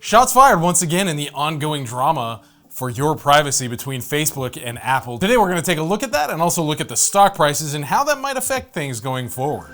Shots fired once again in the ongoing drama for your privacy between Facebook and Apple. Today we're going to take a look at that and also look at the stock prices and how that might affect things going forward.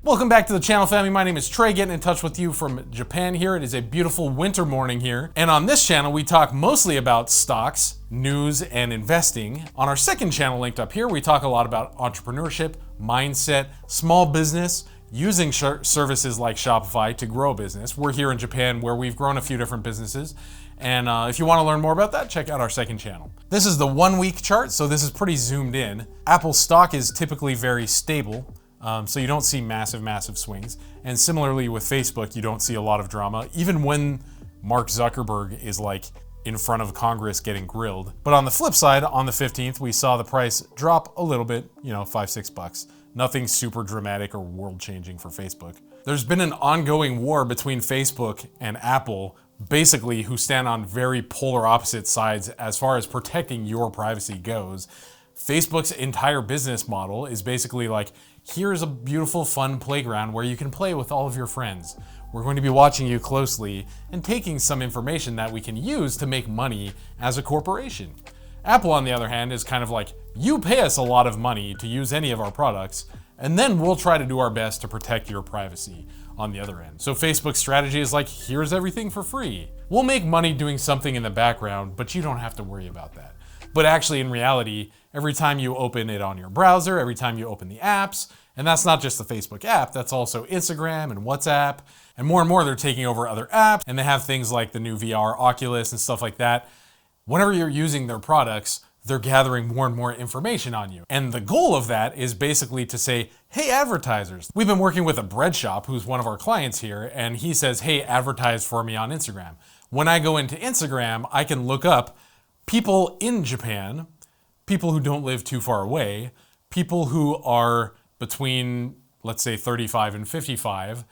Welcome back to the channel, family. My name is Trey, getting in touch with you from Japan here. It is a beautiful winter morning here. And on this channel, we talk mostly about stocks, news, and investing. On our second channel linked up here, we talk a lot about entrepreneurship, mindset, small business, using services like Shopify to grow a business. We're here in Japan where we've grown a few different businesses. And if you want to learn more about that, check out our second channel. This is the 1 week chart, so this is pretty zoomed in. Apple stock is typically very stable. So you don't see massive swings. And similarly with Facebook, you don't see a lot of drama, even when Mark Zuckerberg is like in front of Congress getting grilled. But on the flip side, on the 15th, we saw the price drop a little bit, $5-6. Nothing super dramatic or world-changing for Facebook. There's been an ongoing war between Facebook and Apple, basically who stand on very polar opposite sides as far as protecting your privacy goes. Facebook's entire business model is basically like, here's a beautiful, fun playground where you can play with all of your friends. We're going to be watching you closely and taking some information that we can use to make money as a corporation. Apple, on the other hand, is kind of like, you pay us a lot of money to use any of our products, and then we'll try to do our best to protect your privacy on the other end. So Facebook's strategy is like, here's everything for free. We'll make money doing something in the background, but you don't have to worry about that. But actually, in reality, every time you open it on your browser, every time you open the apps, and that's not just the Facebook app, that's also Instagram and WhatsApp, and more they're taking over other apps, and they have things like the new VR Oculus and stuff like that. Whenever you're using their products, they're gathering more and more information on you. And the goal of that is basically to say, hey, advertisers. We've been working with a bread shop who's one of our clients here, and he says, hey, advertise for me on Instagram. When I go into Instagram, I can look up people in Japan, people who don't live too far away, people who are between, let's say, 35 and 55,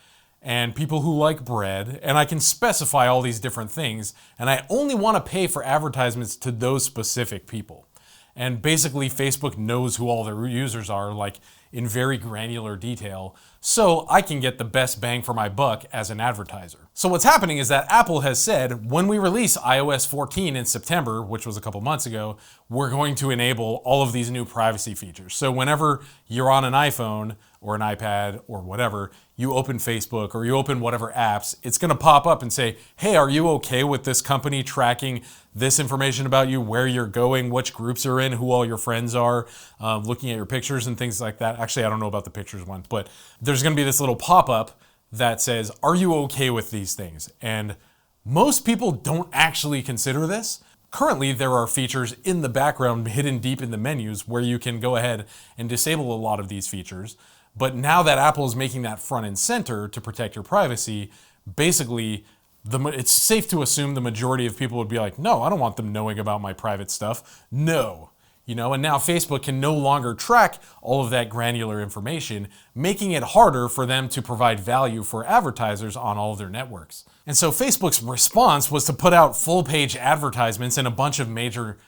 and people who like bread, and I can specify all these different things, and I only want to pay for advertisements to those specific people. And basically, Facebook knows who all their users are, like in very granular detail, so I can get the best bang for my buck as an advertiser. So what's happening is that Apple has said, when we release iOS 14 in September, which was a couple months ago, we're going to enable all of these new privacy features. So whenever you're on an iPhone or an iPad or whatever, you open Facebook or you open whatever apps, it's gonna pop up and say, hey, are you okay with this company tracking this information about you, where you're going, which groups you're in, who all your friends are, looking at your pictures and things like that. Actually, I don't know about the pictures one, but there's gonna be this little pop-up that says, are you okay with these things? And most people don't actually consider this. Currently, there are features in the background hidden deep in the menus where you can go ahead and disable a lot of these features. But now that Apple is making that front and center to protect your privacy, basically, it's safe to assume the majority of people would be like, no, I don't want them knowing about my private stuff. No. And now Facebook can no longer track all of that granular information, making it harder for them to provide value for advertisers on all of their networks. And so Facebook's response was to put out full-page advertisements in a bunch of major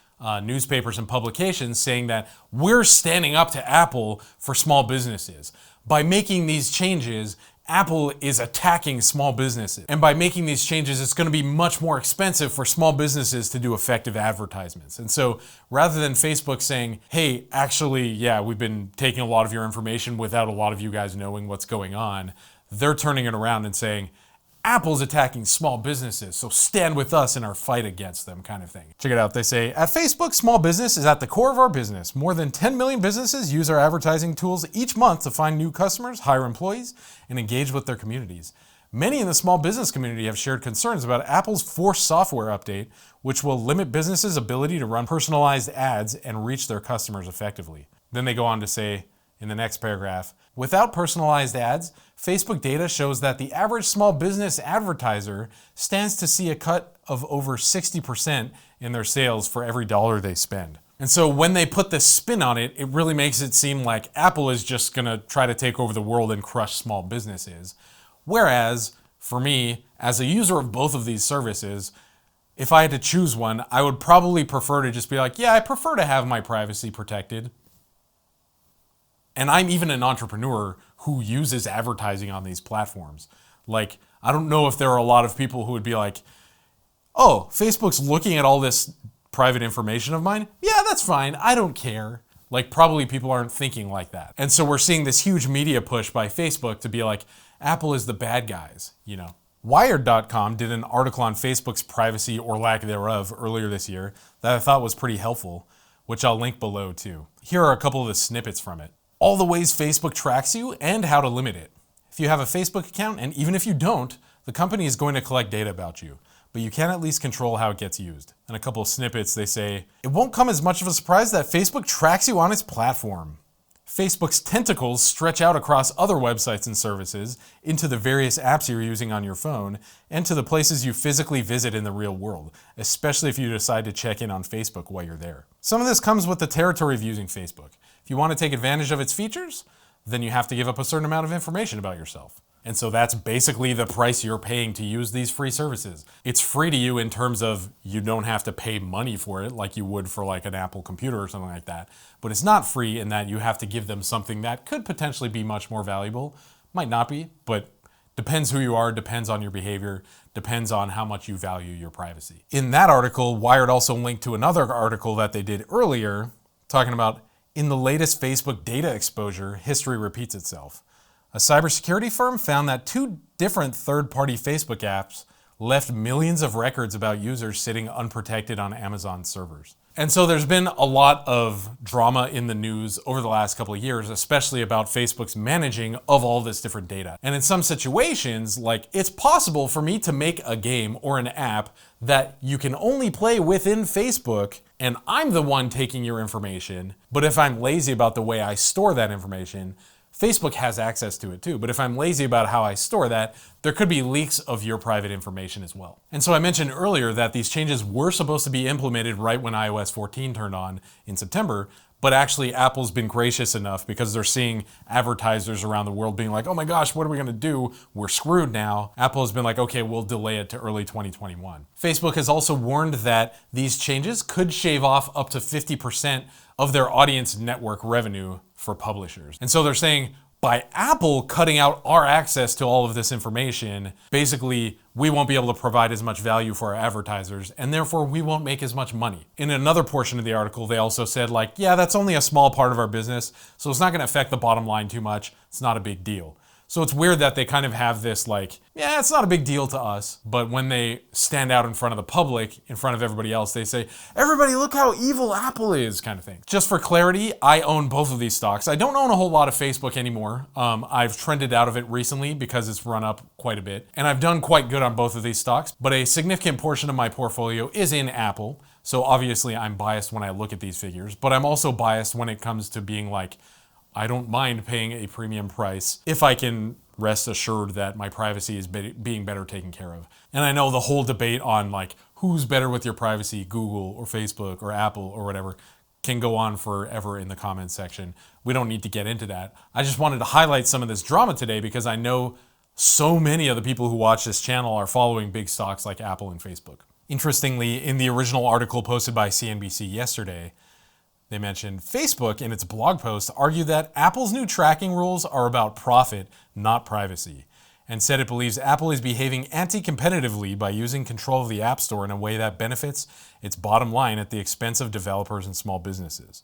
newspapers and publications saying that we're standing up to Apple for small businesses. By making these changes, Apple is attacking small businesses. And by making these changes, it's going to be much more expensive for small businesses to do effective advertisements. And so rather than Facebook saying, hey, actually, yeah, we've been taking a lot of your information without a lot of you guys knowing what's going on, they're turning it around and saying, Apple's attacking small businesses, so stand with us in our fight against them, kind of thing. Check it out. They say, at Facebook, small business is at the core of our business. More than 10 million businesses use our advertising tools each month to find new customers, hire employees, and engage with their communities. Many in the small business community have shared concerns about Apple's forced software update, which will limit businesses' ability to run personalized ads and reach their customers effectively. Then they go on to say, in the next paragraph, without personalized ads, Facebook data shows that the average small business advertiser stands to see a cut of over 60% in their sales for every dollar they spend. And so when they put this spin on it, it really makes it seem like Apple is just gonna try to take over the world and crush small businesses. Whereas, for me, as a user of both of these services, if I had to choose one, I would probably prefer to just be like, yeah, I prefer to have my privacy protected. And I'm even an entrepreneur who uses advertising on these platforms. Like, I don't know if there are a lot of people who would be like, oh, Facebook's looking at all this private information of mine. Yeah, that's fine. I don't care. Like, probably people aren't thinking like that. And so we're seeing this huge media push by Facebook to be like, Apple is the bad guys, you know. Wired.com did an article on Facebook's privacy or lack thereof earlier this year that I thought was pretty helpful, which I'll link below too. Here are a couple of the snippets from it. All the ways Facebook tracks you and how to limit it. If you have a Facebook account, and even if you don't, the company is going to collect data about you, but you can at least control how it gets used. And a couple of snippets, they say, it won't come as much of a surprise that Facebook tracks you on its platform. Facebook's tentacles stretch out across other websites and services into the various apps you're using on your phone and to the places you physically visit in the real world, especially if you decide to check in on Facebook while you're there. Some of this comes with the territory of using Facebook. If you want to take advantage of its features, then you have to give up a certain amount of information about yourself. And so that's basically the price you're paying to use these free services. It's free to you in terms of you don't have to pay money for it like you would for like an Apple computer or something like that. But it's not free in that you have to give them something that could potentially be much more valuable. Might not be, but depends who you are, depends on your behavior, depends on how much you value your privacy. In that article, Wired also linked to another article that they did earlier talking about in the latest Facebook data exposure, history repeats itself. A cybersecurity firm found that 2 different third-party Facebook apps left millions of records about users sitting unprotected on Amazon servers. And so there's been a lot of drama in the news over the last couple of years, especially about Facebook's managing of all this different data. And in some situations, like it's possible for me to make a game or an app that you can only play within Facebook, and I'm the one taking your information. But if I'm lazy about the way I store that information, Facebook has access to it too, but if I'm lazy about how I store that, there could be leaks of your private information as well. And so I mentioned earlier that these changes were supposed to be implemented right when iOS 14 turned on in September, but actually Apple's been gracious enough because they're seeing advertisers around the world being like, oh my gosh, what are we gonna do? We're screwed now. Apple has been like, okay, we'll delay it to early 2021. Facebook has also warned that these changes could shave off up to 50% of their audience network revenue for publishers. And so they're saying, by Apple cutting out our access to all of this information, basically, we won't be able to provide as much value for our advertisers, and therefore we won't make as much money. In another portion of the article, they also said like, yeah, that's only a small part of our business, so it's not gonna affect the bottom line too much. It's not a big deal. So it's weird that they kind of have this like, yeah, it's not a big deal to us, but when they stand out in front of the public, in front of everybody else, they say, everybody look how evil Apple is, kind of thing. Just for clarity, I own both of these stocks. I don't own a whole lot of Facebook anymore. I've trended out of it recently because it's run up quite a bit, and I've done quite good on both of these stocks, but a significant portion of my portfolio is in Apple. So obviously I'm biased when I look at these figures, but I'm also biased when it comes to being like, I don't mind paying a premium price if I can rest assured that my privacy is being better taken care of. And I know the whole debate on like who's better with your privacy, Google or Facebook or Apple or whatever, can go on forever in the comments section. We don't need to get into that. I just wanted to highlight some of this drama today because I know so many of the people who watch this channel are following big stocks like Apple and Facebook. Interestingly, in the original article posted by CNBC yesterday, they mentioned Facebook in its blog post argued that Apple's new tracking rules are about profit, not privacy, and said it believes Apple is behaving anti-competitively by using control of the App Store in a way that benefits its bottom line at the expense of developers and small businesses.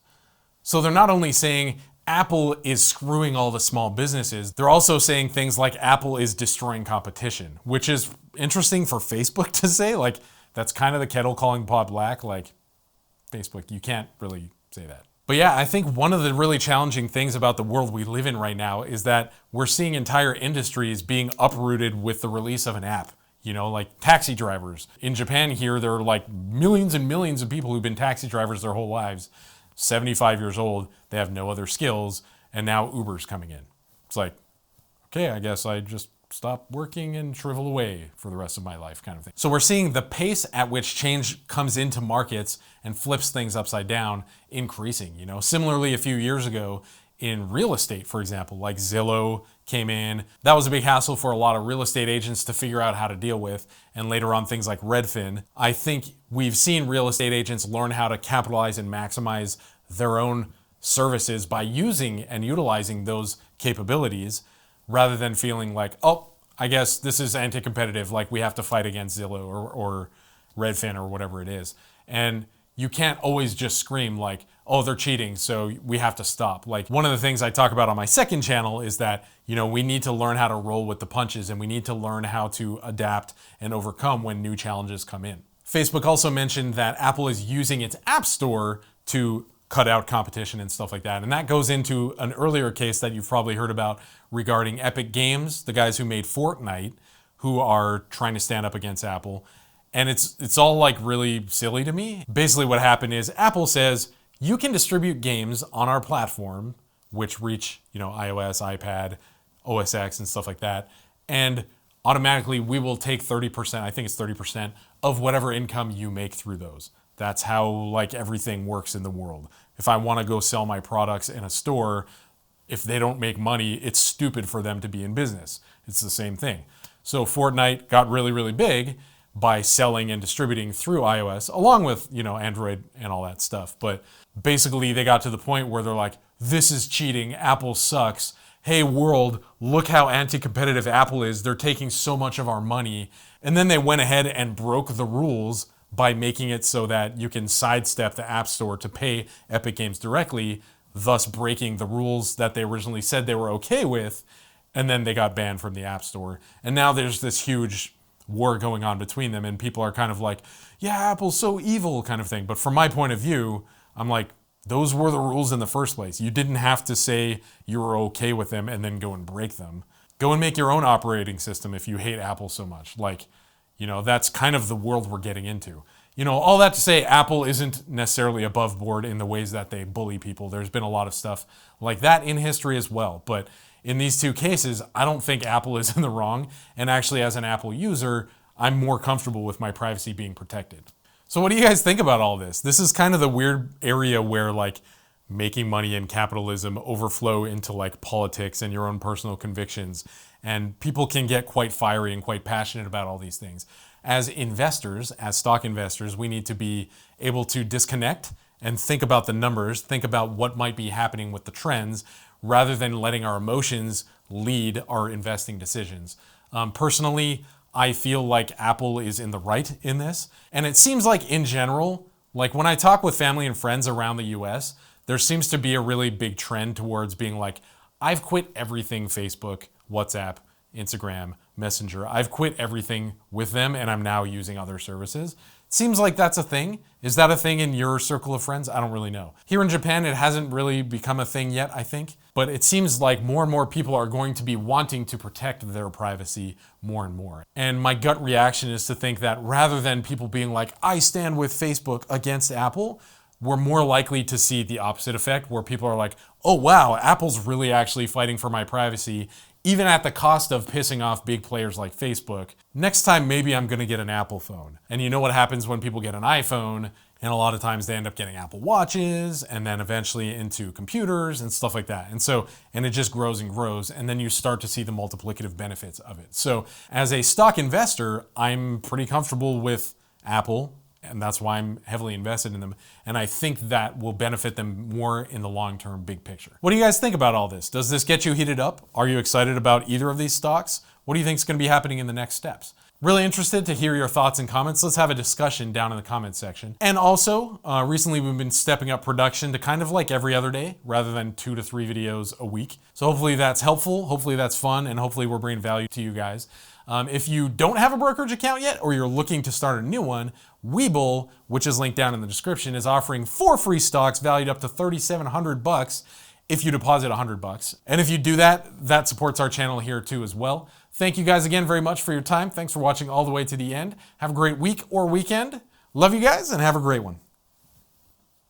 So they're not only saying Apple is screwing all the small businesses, they're also saying things like Apple is destroying competition, which is interesting for Facebook to say. Like, that's kind of the kettle calling pot black. Like, Facebook, you can't really say that. But yeah, I think one of the really challenging things about the world we live in right now is that we're seeing entire industries being uprooted with the release of an app. You know, like taxi drivers. In Japan here, there are like millions and millions of people who've been taxi drivers their whole lives, 75 years old, they have no other skills, and now Uber's coming in. It's like, okay, I guess I just stop working and shrivel away for the rest of my life, kind of thing. So we're seeing the pace at which change comes into markets and flips things upside down increasing. You know, similarly, a few years ago in real estate, for example, like Zillow came in. That was a big hassle for a lot of real estate agents to figure out how to deal with. And later on, things like Redfin. I think we've seen real estate agents learn how to capitalize and maximize their own services by using and utilizing those capabilities, rather than feeling like, oh, I guess this is anti-competitive, like we have to fight against Zillow or Redfin or whatever it is. And you can't always just scream like, oh, they're cheating, so we have to stop. Like, one of the things I talk about on my second channel is that, we need to learn how to roll with the punches, and we need to learn how to adapt and overcome when new challenges come in. Facebook also mentioned that Apple is using its App Store to cut out competition and stuff like that. And that goes into an earlier case that you've probably heard about regarding Epic Games, the guys who made Fortnite, who are trying to stand up against Apple. And it's all like really silly to me. Basically what happened is Apple says, you can distribute games on our platform, which reach, iOS, iPad, OS X and stuff like that. And automatically we will take 30%, I think it's 30% of whatever income you make through those. That's how like everything works in the world. If I want to go sell my products in a store, if they don't make money, it's stupid for them to be in business. It's the same thing. So Fortnite got really, really big by selling and distributing through iOS, along with, Android and all that stuff. But basically they got to the point where they're like, this is cheating, Apple sucks. Hey world, look how anti-competitive Apple is. They're taking so much of our money. And then they went ahead and broke the rules by making it so that you can sidestep the App Store to pay Epic Games directly, thus breaking the rules that they originally said they were okay with. And then they got banned from the App Store. And now there's this huge war going on between them, and people are kind of like, yeah, Apple's so evil kind of thing. But from my point of view, I'm like, those were the rules in the first place. You didn't have to say you were okay with them and then go and break them. Go and make your own operating system if you hate Apple so much. Like, that's kind of the world we're getting into. All that to say, Apple isn't necessarily above board in the ways that they bully people. There's been a lot of stuff like that in history as well. But in these two cases, I don't think Apple is in the wrong. And actually, as an Apple user, I'm more comfortable with my privacy being protected. So what do you guys think about all this? This is kind of the weird area where like making money and capitalism overflow into like politics and your own personal convictions. And people can get quite fiery and quite passionate about all these things. As investors, as stock investors, we need to be able to disconnect and think about the numbers, think about what might be happening with the trends, rather than letting our emotions lead our investing decisions. Personally, I feel like Apple is in the right in this. And it seems like in general, like when I talk with family and friends around the US, there seems to be a really big trend towards being like, I've quit everything Facebook, WhatsApp, Instagram, Messenger. I've quit everything with them and I'm now using other services. It seems like that's a thing. Is that a thing in your circle of friends? I don't really know. Here in Japan, it hasn't really become a thing yet, I think. But it seems like more and more people are going to be wanting to protect their privacy more and more. And my gut reaction is to think that rather than people being like, I stand with Facebook against Apple, we're more likely to see the opposite effect where people are like, oh wow, Apple's really actually fighting for my privacy, even at the cost of pissing off big players like Facebook. Next time, maybe I'm gonna get an Apple phone. And you know what happens when people get an iPhone? And a lot of times they end up getting Apple Watches and then eventually into computers and stuff like that. And it just grows and grows. And then you start to see the multiplicative benefits of it. So as a stock investor, I'm pretty comfortable with Apple. And that's why I'm heavily invested in them. And I think that will benefit them more in the long-term big picture. What do you guys think about all this? Does this get you heated up? Are you excited about either of these stocks? What do you think is going to be happening in the next steps? Really interested to hear your thoughts and comments. Let's have a discussion down in the comments section. And also, recently we've been stepping up production to kind of like every other day rather than 2 to 3 videos a week. So hopefully that's helpful. Hopefully that's fun. And hopefully we're bringing value to you guys. If you don't have a brokerage account yet, or you're looking to start a new one, Webull, which is linked down in the description, is offering 4 free stocks valued up to $3,700 if you deposit $100. And if you do that, that supports our channel here too as well. Thank you guys again very much for your time. Thanks for watching all the way to the end. Have a great week or weekend. Love you guys and have a great one.